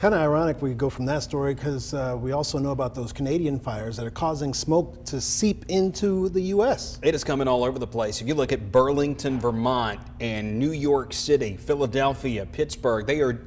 Kind of ironic we go from that story because we also know about those Canadian fires that are causing smoke to seep into the U.S. It is coming all over the place. If you look at Burlington, Vermont, and New York City, Philadelphia, Pittsburgh,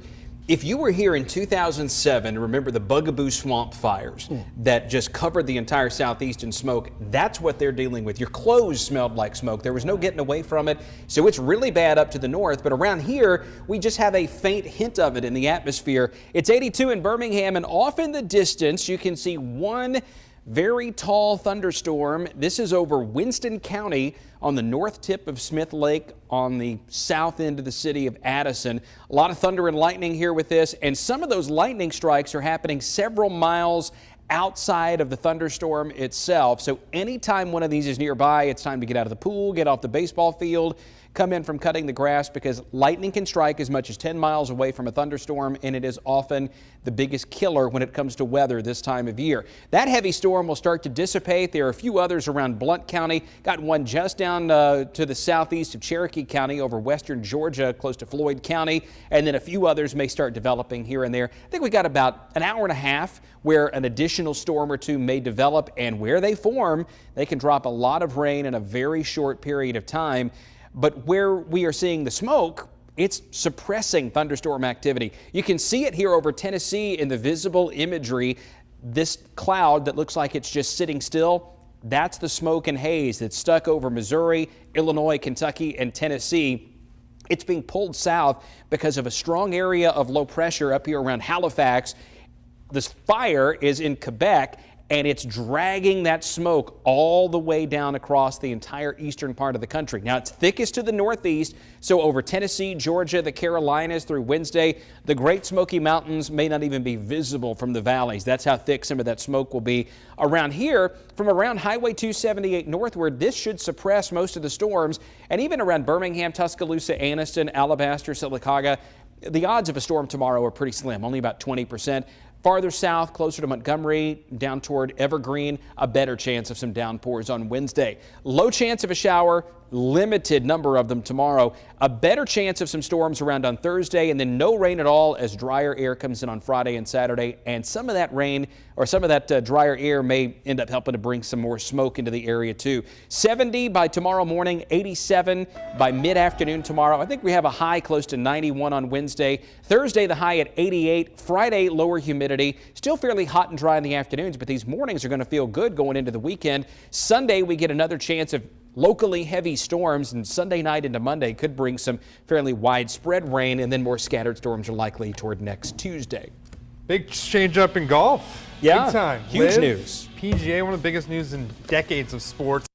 if you were here in 2007, remember the Bugaboo Swamp fires that just covered the entire southeast in smoke, that's what they're dealing with. Your clothes smelled like smoke. There was no getting away from it. So it's really bad up to the north. But around here, we just have a faint hint of it in the atmosphere. It's 82 in Birmingham, and off in the distance, you can see one very tall thunderstorm. This is over Winston County on the north tip of Smith Lake on the south end of the city of Addison. A lot of thunder and lightning here with this, and some of those lightning strikes are happening several miles outside of the thunderstorm itself. So anytime one of these is nearby, it's time to get out of the pool, get off the baseball field, come in from cutting the grass, because lightning can strike as much as 10 miles away from a thunderstorm, and it is often the biggest killer when it comes to weather this time of year. That heavy storm will start to dissipate. There are a few others around Blount County. Got one just down to the southeast of Cherokee County over western Georgia, close to Floyd County, and then a few others may start developing here and there. I think we got about an hour and a half where an additional storm or two may develop, and where they form, they can drop a lot of rain in a very short period of time. But where we are seeing the smoke, it's suppressing thunderstorm activity. You can see it here over Tennessee in the visible imagery. This cloud that looks like it's just sitting still, that's the smoke and haze that's stuck over Missouri, Illinois, Kentucky, and Tennessee. It's being pulled south because of a strong area of low pressure up here around Halifax. This fire is in Quebec, and it's dragging that smoke all the way down across the entire eastern part of the country. Now, it's thickest to the northeast, so over Tennessee, Georgia, the Carolinas through Wednesday, the Great Smoky Mountains may not even be visible from the valleys. That's how thick some of that smoke will be. Around here, from around Highway 278 northward, this should suppress most of the storms, and even around Birmingham, Tuscaloosa, Anniston, Alabaster, Sylacauga, the odds of a storm tomorrow are pretty slim, only about 20%. Farther south, closer to Montgomery, down toward Evergreen, a better chance of some downpours on Wednesday. Low chance of a shower, limited number of them tomorrow. A better chance of some storms around on Thursday, and then no rain at all as drier air comes in on Friday and Saturday. And some of that rain or some of that drier air may end up helping to bring some more smoke into the area too. 70 by tomorrow morning, 87 by mid-afternoon tomorrow. I think we have a high close to 91 on Wednesday. Thursday, the high at 88. Friday, lower humidity. Still fairly hot and dry in the afternoons, but these mornings are going to feel good going into the weekend. Sunday, we get another chance of locally heavy storms, and Sunday night into Monday could bring some fairly widespread rain, and then more scattered storms are likely toward next Tuesday. Big change up in golf. Yeah, big time. Huge Liv, news. PGA, one of the biggest news in decades of sports.